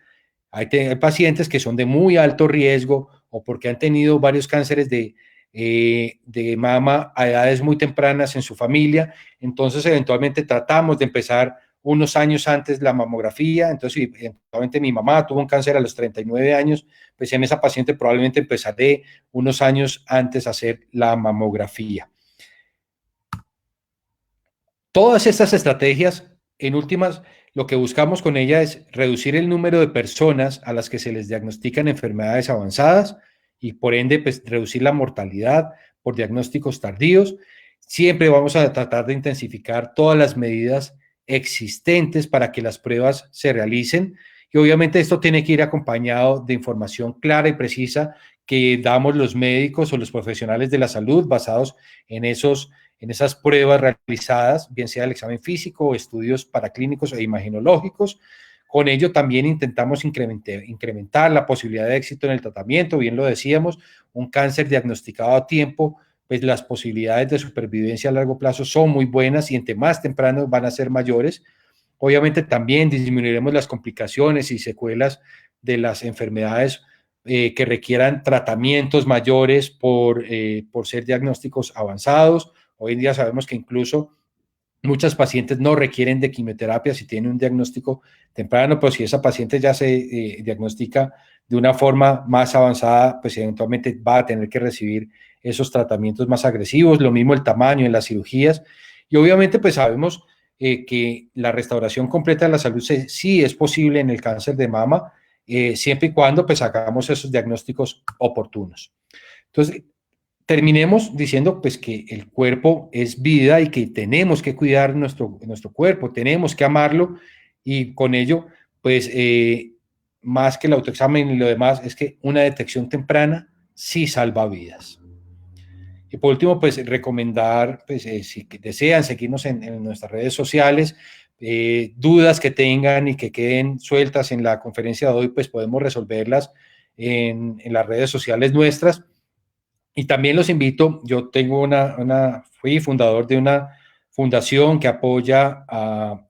Hay pacientes que son de muy alto riesgo o porque han tenido varios cánceres de mama a edades muy tempranas en su familia, entonces eventualmente tratamos de empezar unos años antes la mamografía. Entonces, eventualmente mi mamá tuvo un cáncer a los 39 años, pues en esa paciente probablemente empezaré unos años antes a hacer la mamografía. Todas estas estrategias, en últimas, lo que buscamos con ella es reducir el número de personas a las que se les diagnostican enfermedades avanzadas y por ende, pues, reducir la mortalidad por diagnósticos tardíos. Siempre vamos a tratar de intensificar todas las medidas existentes para que las pruebas se realicen y obviamente esto tiene que ir acompañado de información clara y precisa que damos los médicos o los profesionales de la salud basados en esos en esas pruebas realizadas, bien sea el examen físico, estudios paraclínicos e imagenológicos. Con ello también intentamos incrementar la posibilidad de éxito en el tratamiento, bien lo decíamos, un cáncer diagnosticado a tiempo, pues las posibilidades de supervivencia a largo plazo son muy buenas y entre más temprano van a ser mayores. Obviamente también disminuiremos las complicaciones y secuelas de las enfermedades que requieran tratamientos mayores por ser diagnósticos avanzados. Hoy en día sabemos que incluso muchas pacientes no requieren de quimioterapia si tienen un diagnóstico temprano, pero si esa paciente ya se diagnostica de una forma más avanzada, pues eventualmente va a tener que recibir esos tratamientos más agresivos. Lo mismo el tamaño en las cirugías. Y obviamente pues sabemos que la restauración completa de la salud sí es posible en el cáncer de mama, siempre y cuando pues hagamos esos diagnósticos oportunos. Entonces, terminemos diciendo pues que el cuerpo es vida y que tenemos que cuidar nuestro cuerpo, tenemos que amarlo y con ello pues más que el autoexamen y lo demás es que una detección temprana sí salva vidas. Y por último, pues recomendar, pues, si desean seguirnos en nuestras redes sociales, dudas que tengan y que queden sueltas en la conferencia de hoy, pues podemos resolverlas en las redes sociales nuestras. Y también los invito, yo tengo fui fundador de una fundación que apoya,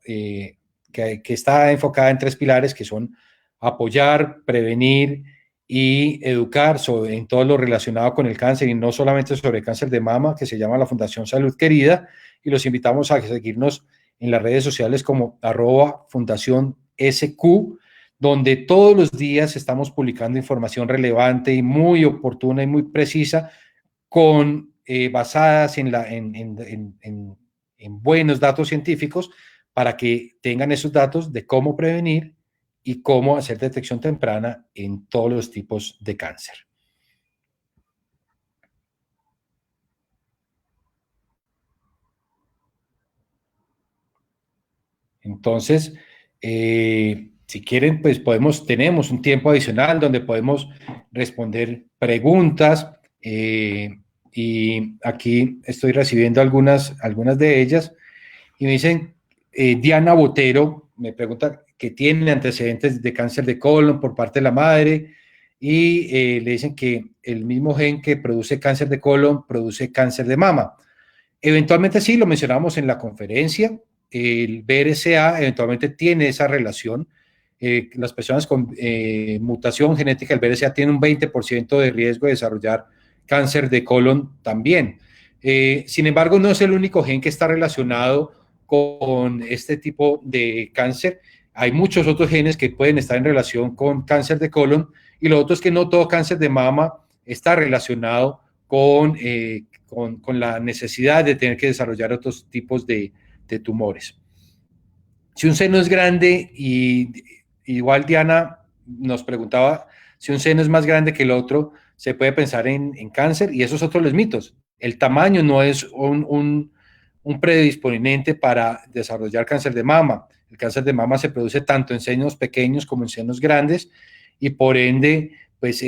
que está enfocada en tres pilares, que son apoyar, prevenir y educar en todo lo relacionado con el cáncer y no solamente sobre el cáncer de mama, que se llama la Fundación Salud Querida, y los invitamos a seguirnos en las redes sociales como @Fundación SQ, donde todos los días estamos publicando información relevante y muy oportuna y muy precisa, basadas en buenos datos científicos para que tengan esos datos de cómo prevenir y cómo hacer detección temprana en todos los tipos de cáncer. Entonces, si quieren, pues tenemos un tiempo adicional donde podemos responder preguntas, y aquí estoy recibiendo algunas de ellas y me dicen, Diana Botero me pregunta que tiene antecedentes de cáncer de colon por parte de la madre y le dicen que el mismo gen que produce cáncer de colon produce cáncer de mama. Eventualmente sí, lo mencionamos en la conferencia, el BRCA eventualmente tiene esa relación. Las personas con mutación genética del BRCA tienen un 20% de riesgo de desarrollar cáncer de colon también. Sin embargo, no es el único gen que está relacionado con este tipo de cáncer. Hay muchos otros genes que pueden estar en relación con cáncer de colon y lo otro es que no todo cáncer de mama está relacionado con la necesidad de tener que desarrollar otros tipos de tumores. Si un seno es grande, y igual Diana nos preguntaba, si un seno es más grande que el otro, se puede pensar en cáncer, y esos otros los mitos. El tamaño no es un predisponente para desarrollar cáncer de mama. El cáncer de mama se produce tanto en senos pequeños como en senos grandes, y por ende, pues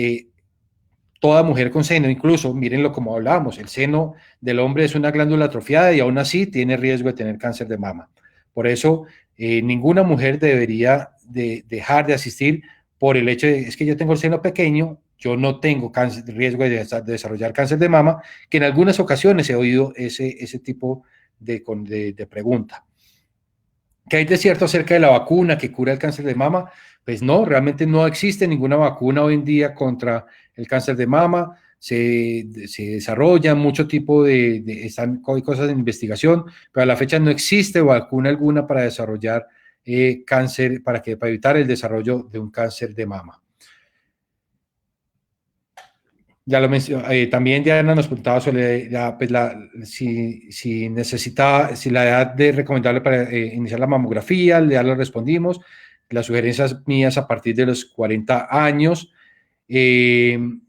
toda mujer con seno, incluso, mírenlo como hablábamos, el seno del hombre es una glándula atrofiada y aún así tiene riesgo de tener cáncer de mama. Por eso, ninguna mujer debería dejar de asistir por el hecho de, es que yo tengo el seno pequeño, yo no tengo riesgo de desarrollar cáncer de mama, que en algunas ocasiones he oído ese tipo de pregunta. ¿Qué hay de cierto acerca de la vacuna que cura el cáncer de mama? Pues no, realmente no existe ninguna vacuna hoy en día contra el cáncer de mama. Se desarrollan mucho tipo están cosas de investigación, pero a la fecha no existe vacuna alguna para desarrollar cáncer, para evitar el desarrollo de un cáncer de mama. Ya lo mencioné, también Diana nos preguntaba sobre si la edad de recomendable para iniciar la mamografía, ya lo respondimos, las sugerencias mías a partir de los 40 años. También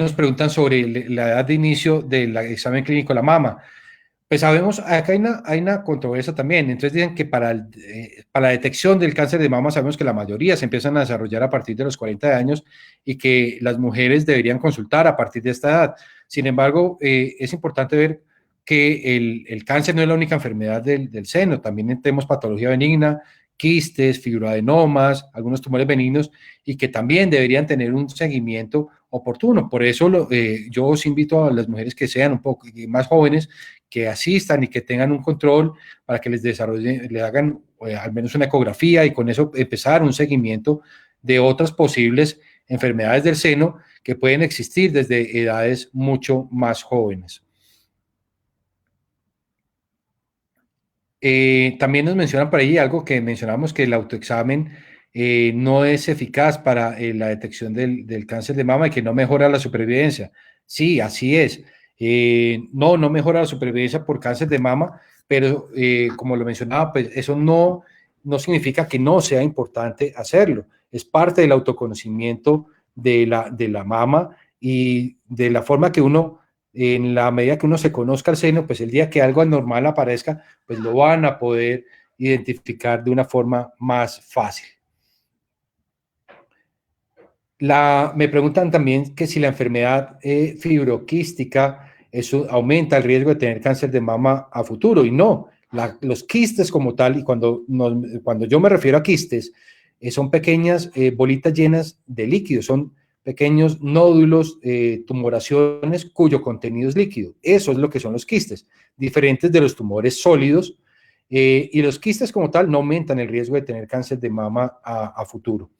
nos preguntan sobre la edad de inicio del examen clínico de la mama. Pues sabemos, acá hay una controversia también. Entonces dicen que para la detección del cáncer de mama sabemos que la mayoría se empiezan a desarrollar a partir de los 40 años y que las mujeres deberían consultar a partir de esta edad. Sin embargo, es importante ver que el cáncer no es la única enfermedad del seno. También tenemos patología benigna, quistes, fibroadenomas, algunos tumores benignos y que también deberían tener un seguimiento oportuno. Por eso yo os invito a las mujeres que sean un poco más jóvenes que asistan y que tengan un control para que les desarrollen, le hagan al menos una ecografía y con eso empezar un seguimiento de otras posibles enfermedades del seno que pueden existir desde edades mucho más jóvenes. También nos mencionan por ahí algo que mencionamos, que el autoexamen no es eficaz para la detección del cáncer de mama y que no mejora la supervivencia. Sí, así es. No mejora la supervivencia por cáncer de mama, pero como lo mencionaba, pues eso no significa que no sea importante hacerlo. Es parte del autoconocimiento de la mama y de la forma que uno, en la medida que uno se conozca el seno, pues el día que algo anormal aparezca, pues lo van a poder identificar de una forma más fácil. Me preguntan también que si la enfermedad fibroquística eso aumenta el riesgo de tener cáncer de mama a futuro, y no, los quistes como tal, y cuando yo me refiero a quistes, son pequeñas bolitas llenas de líquido, son pequeños nódulos, tumoraciones cuyo contenido es líquido. Eso es lo que son los quistes, diferentes de los tumores sólidos, y los quistes como tal no aumentan el riesgo de tener cáncer de mama a futuro.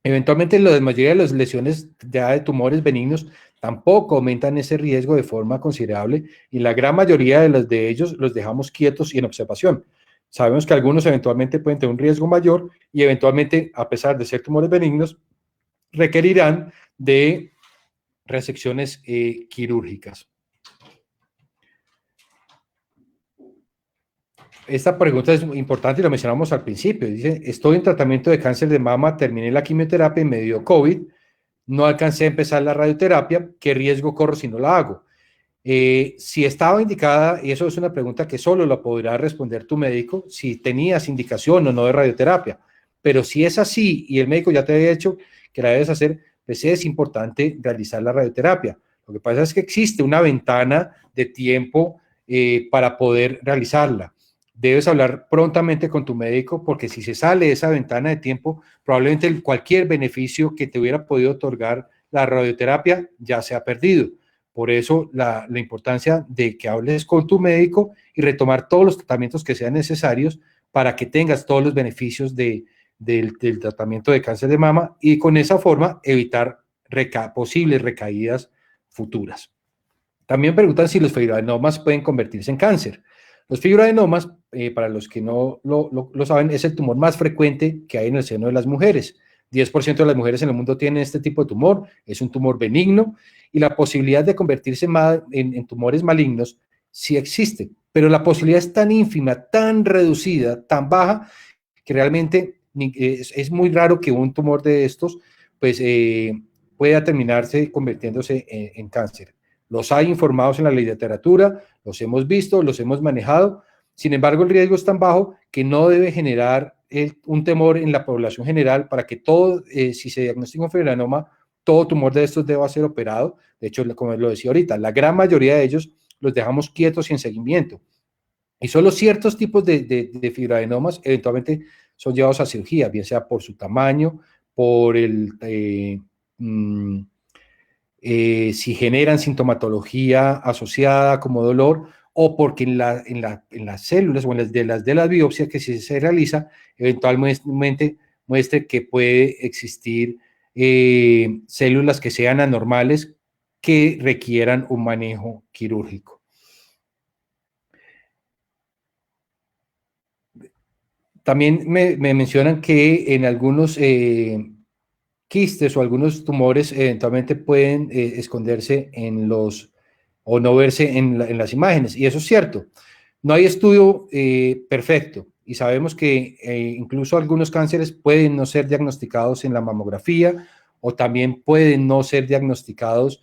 Eventualmente, la mayoría de las lesiones ya de tumores benignos tampoco aumentan ese riesgo de forma considerable y la gran mayoría de ellos los dejamos quietos y en observación. Sabemos que algunos eventualmente pueden tener un riesgo mayor y eventualmente, a pesar de ser tumores benignos, requerirán de resecciones quirúrgicas. Esta pregunta es importante y lo mencionamos al principio. Dice, estoy en tratamiento de cáncer de mama, terminé la quimioterapia y me dio COVID. No alcancé a empezar la radioterapia, ¿qué riesgo corro si no la hago? Si estaba indicada, y eso es una pregunta que solo la podrá responder tu médico, si tenías indicación o no de radioterapia, pero si es así y el médico ya te había dicho que la debes hacer, pues es importante realizar la radioterapia. Lo que pasa es que existe una ventana de tiempo para poder realizarla. Debes hablar prontamente con tu médico porque si se sale de esa ventana de tiempo, probablemente cualquier beneficio que te hubiera podido otorgar la radioterapia ya se ha perdido. Por eso la importancia de que hables con tu médico y retomar todos los tratamientos que sean necesarios para que tengas todos los beneficios del tratamiento de cáncer de mama y con esa forma evitar posibles recaídas futuras. También preguntan si los fibroadenomas pueden convertirse en cáncer. Los fibroadenomas, para los que no lo saben, es el tumor más frecuente que hay en el seno de las mujeres. 10% de las mujeres en el mundo tienen este tipo de tumor, es un tumor benigno y la posibilidad de convertirse en tumores malignos sí existe, pero la posibilidad es tan ínfima, tan reducida, tan baja, que realmente es muy raro que un tumor de estos pues, pueda terminarse convirtiéndose en cáncer. Los hay informados en la literatura, los hemos visto, los hemos manejado. Sin embargo, el riesgo es tan bajo que no debe generar un temor en la población general para que todo, si se diagnostica un fibroadenoma, todo tumor de estos deba ser operado. De hecho, como lo decía ahorita, la gran mayoría de ellos los dejamos quietos y en seguimiento. Y solo ciertos tipos de fibroadenomas eventualmente son llevados a cirugía, bien sea por su tamaño, por si generan sintomatología asociada como dolor o porque en las células o en las biopsias que se realiza, eventualmente muestre que puede existir células que sean anormales que requieran un manejo quirúrgico. También me mencionan que en algunos quistes o algunos tumores eventualmente pueden esconderse o no verse en las imágenes, y eso es cierto. No hay estudio perfecto y sabemos que incluso algunos cánceres pueden no ser diagnosticados en la mamografía o también pueden no ser diagnosticados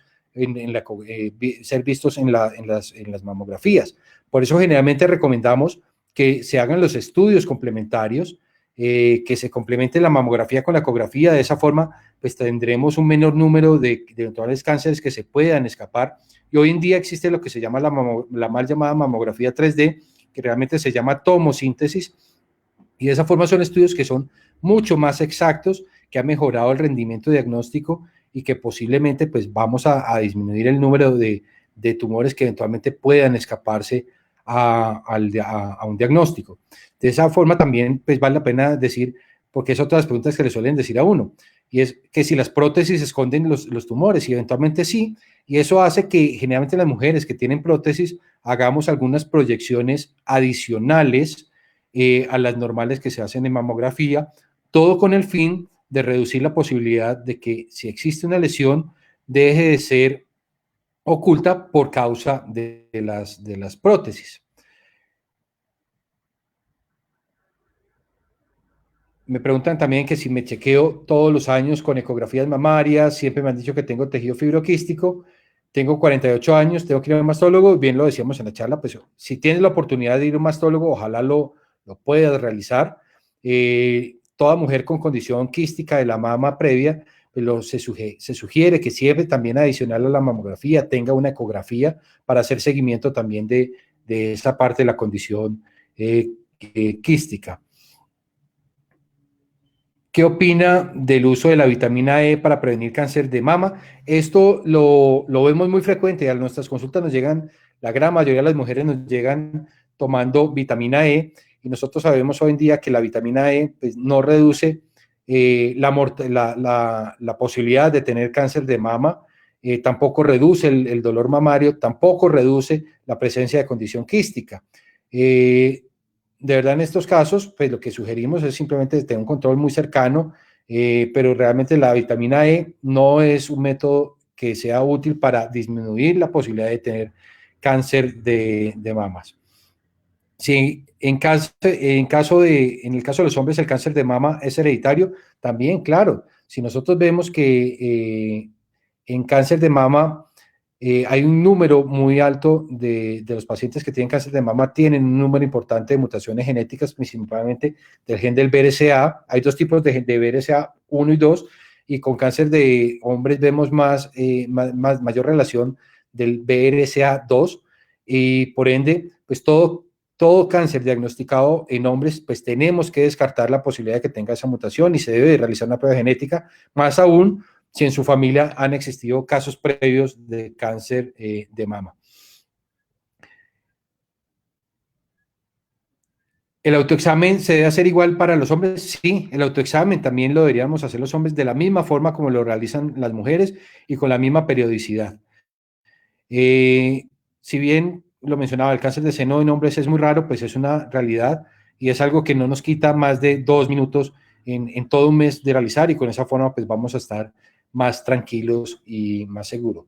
ser vistos en las mamografías. Por eso generalmente recomendamos que se hagan los estudios complementarios, que se complemente la mamografía con la ecografía. De esa forma, pues tendremos un menor número de eventuales cánceres que se puedan escapar. Y hoy en día existe lo que se llama la mal llamada mamografía 3D, que realmente se llama tomosíntesis, y de esa forma son estudios que son mucho más exactos, que han mejorado el rendimiento diagnóstico y que posiblemente pues vamos a disminuir el número de tumores que eventualmente puedan escaparse a un diagnóstico. De esa forma también pues vale la pena decir, porque es otra de las preguntas que le suelen decir a uno, y es que si las prótesis esconden los tumores, y eventualmente sí, y eso hace que generalmente las mujeres que tienen prótesis hagamos algunas proyecciones adicionales a las normales que se hacen en mamografía, todo con el fin de reducir la posibilidad de que si existe una lesión deje de ser oculta por causa de las prótesis. Me preguntan también que si me chequeo todos los años con ecografías mamarias, siempre me han dicho que tengo tejido fibroquístico, tengo 48 años, tengo que ir a un mastólogo, bien lo decíamos en la charla, pues si tienes la oportunidad de ir a un mastólogo, ojalá lo puedas realizar. Toda mujer con condición quística de la mama previa, pues se sugiere que siempre también adicional a la mamografía tenga una ecografía para hacer seguimiento también de esa parte de la condición quística. ¿Qué opina del uso de la vitamina E para prevenir cáncer de mama? Esto lo vemos muy frecuente. A nuestras consultas nos llegan, la gran mayoría de las mujeres nos llegan tomando vitamina E, y nosotros sabemos hoy en día que la vitamina E pues, no reduce la posibilidad de tener cáncer de mama, tampoco reduce el dolor mamario, tampoco reduce la presencia de condición quística. De verdad, en estos casos, pues lo que sugerimos es simplemente tener un control muy cercano, pero realmente la vitamina E no es un método que sea útil para disminuir la posibilidad de tener cáncer de mamas. Si en el caso de los hombres el cáncer de mama es hereditario, también, claro, si nosotros vemos que en cáncer de mama hay un número muy alto de los pacientes que tienen cáncer de mama, tienen un número importante de mutaciones genéticas, principalmente del gen del BRCA. Hay dos tipos de BRCA, 1 y 2, y con cáncer de hombres vemos mayor relación del BRCA2, y por ende, pues todo cáncer diagnosticado en hombres, pues tenemos que descartar la posibilidad de que tenga esa mutación y se debe realizar una prueba genética, más aún si en su familia han existido casos previos de cáncer de mama. ¿El autoexamen se debe hacer igual para los hombres? Sí, el autoexamen también lo deberíamos hacer los hombres de la misma forma como lo realizan las mujeres y con la misma periodicidad. Si bien lo mencionaba, el cáncer de seno en hombres es muy raro, pues es una realidad y es algo que no nos quita más de 2 minutos en todo un mes de realizar, y con esa forma pues vamos a estar más tranquilos y más seguros.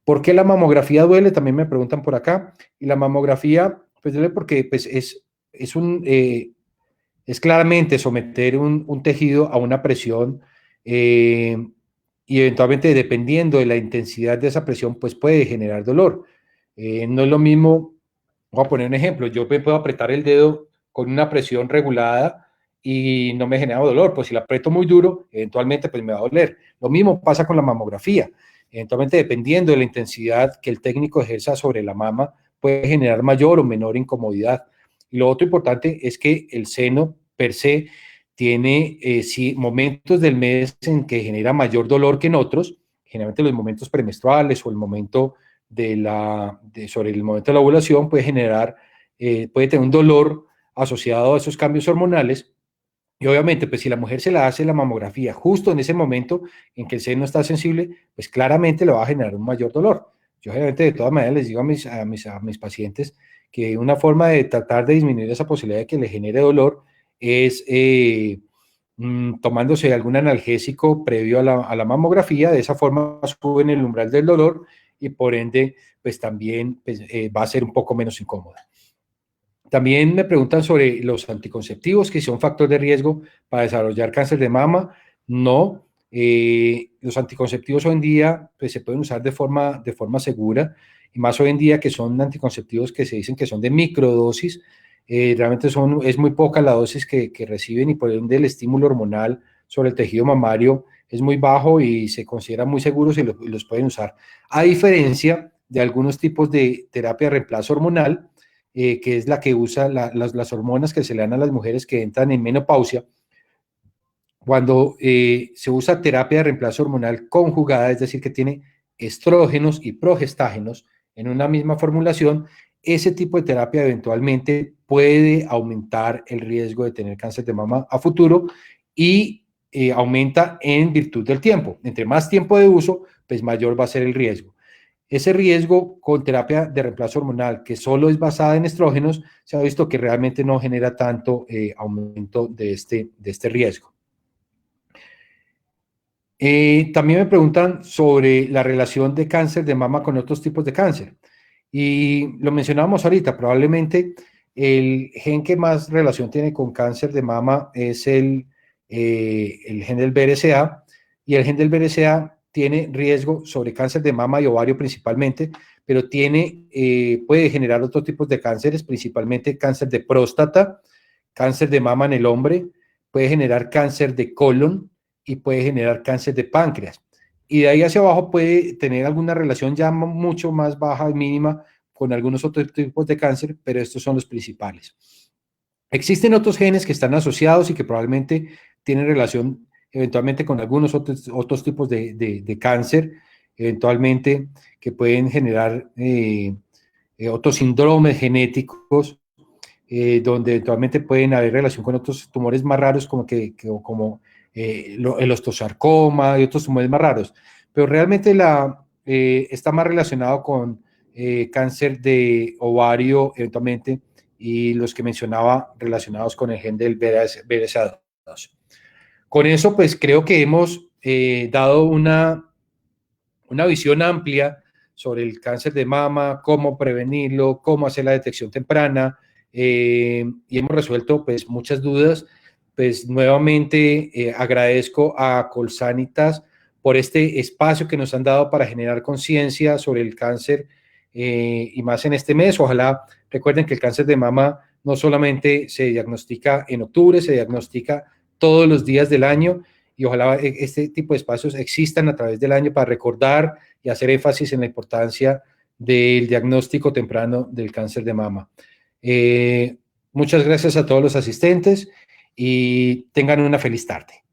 ¿Por qué la mamografía duele? También me preguntan por acá. Y la mamografía pues duele porque pues, es claramente someter un tejido a una presión, y eventualmente dependiendo de la intensidad de esa presión pues puede generar dolor. No es lo mismo, voy a poner un ejemplo, yo me puedo apretar el dedo con una presión regulada y no me genera dolor, pues si la aprieto muy duro, eventualmente pues me va a doler. Lo mismo pasa con la mamografía, eventualmente dependiendo de la intensidad que el técnico ejerza sobre la mama, puede generar mayor o menor incomodidad. Y lo otro importante es que el seno per se tiene sí, momentos del mes en que genera mayor dolor que en otros, generalmente los momentos premenstruales o el momento sobre el momento de la ovulación puede generar, puede tener un dolor asociado a esos cambios hormonales. Y obviamente, pues si la mujer se la hace la mamografía justo en ese momento en que el seno está sensible, pues claramente le va a generar un mayor dolor. Yo generalmente de todas maneras les digo a mis pacientes que una forma de tratar de disminuir esa posibilidad de que le genere dolor es tomándose algún analgésico previo a la mamografía. De esa forma suben el umbral del dolor y por ende pues también pues, va a ser un poco menos incómoda. También me preguntan sobre los anticonceptivos, que son un factor de riesgo para desarrollar cáncer de mama. No, Los anticonceptivos hoy en día pues, se pueden usar de forma segura, y más hoy en día que son anticonceptivos que se dicen que son de microdosis. Realmente es muy poca la dosis que reciben, y por ende el estímulo hormonal sobre el tejido mamario es muy bajo y se consideran muy seguros, y los pueden usar. A diferencia de algunos tipos de terapia de reemplazo hormonal, que es la que usa las hormonas que se le dan a las mujeres que entran en menopausia. Cuando se usa terapia de reemplazo hormonal conjugada, es decir, que tiene estrógenos y progestágenos en una misma formulación, ese tipo de terapia eventualmente puede aumentar el riesgo de tener cáncer de mama a futuro, y aumenta en virtud del tiempo. Entre más tiempo de uso, pues mayor va a ser el riesgo. Ese riesgo con terapia de reemplazo hormonal que solo es basada en estrógenos, se ha visto que realmente no genera tanto aumento de este riesgo. También me preguntan sobre la relación de cáncer de mama con otros tipos de cáncer. Y lo mencionábamos ahorita, probablemente el gen que más relación tiene con cáncer de mama es el gen del BRCA, y el gen del BRCA tiene riesgo sobre cáncer de mama y ovario principalmente, pero puede generar otros tipos de cánceres, principalmente cáncer de próstata, cáncer de mama en el hombre, puede generar cáncer de colon y puede generar cáncer de páncreas. Y de ahí hacia abajo puede tener alguna relación ya mucho más baja y mínima con algunos otros tipos de cáncer, pero estos son los principales. Existen otros genes que están asociados y que probablemente tienen relación eventualmente con algunos otros tipos de cáncer, eventualmente, que pueden generar otros síndromes genéticos, donde eventualmente pueden haber relación con otros tumores más raros, como el osteosarcoma y otros tumores más raros. Pero realmente está más relacionado con cáncer de ovario, eventualmente, y los que mencionaba relacionados con el gen del BRCA2. Con eso, pues creo que hemos dado una visión amplia sobre el cáncer de mama, cómo prevenirlo, cómo hacer la detección temprana, y hemos resuelto pues muchas dudas. Pues nuevamente agradezco a Colsanitas por este espacio que nos han dado para generar conciencia sobre el cáncer, y más en este mes. Ojalá recuerden que el cáncer de mama no solamente se diagnostica en octubre, se diagnostica todos los días del año, y ojalá este tipo de espacios existan a través del año para recordar y hacer énfasis en la importancia del diagnóstico temprano del cáncer de mama. Muchas gracias a todos los asistentes y tengan una feliz tarde.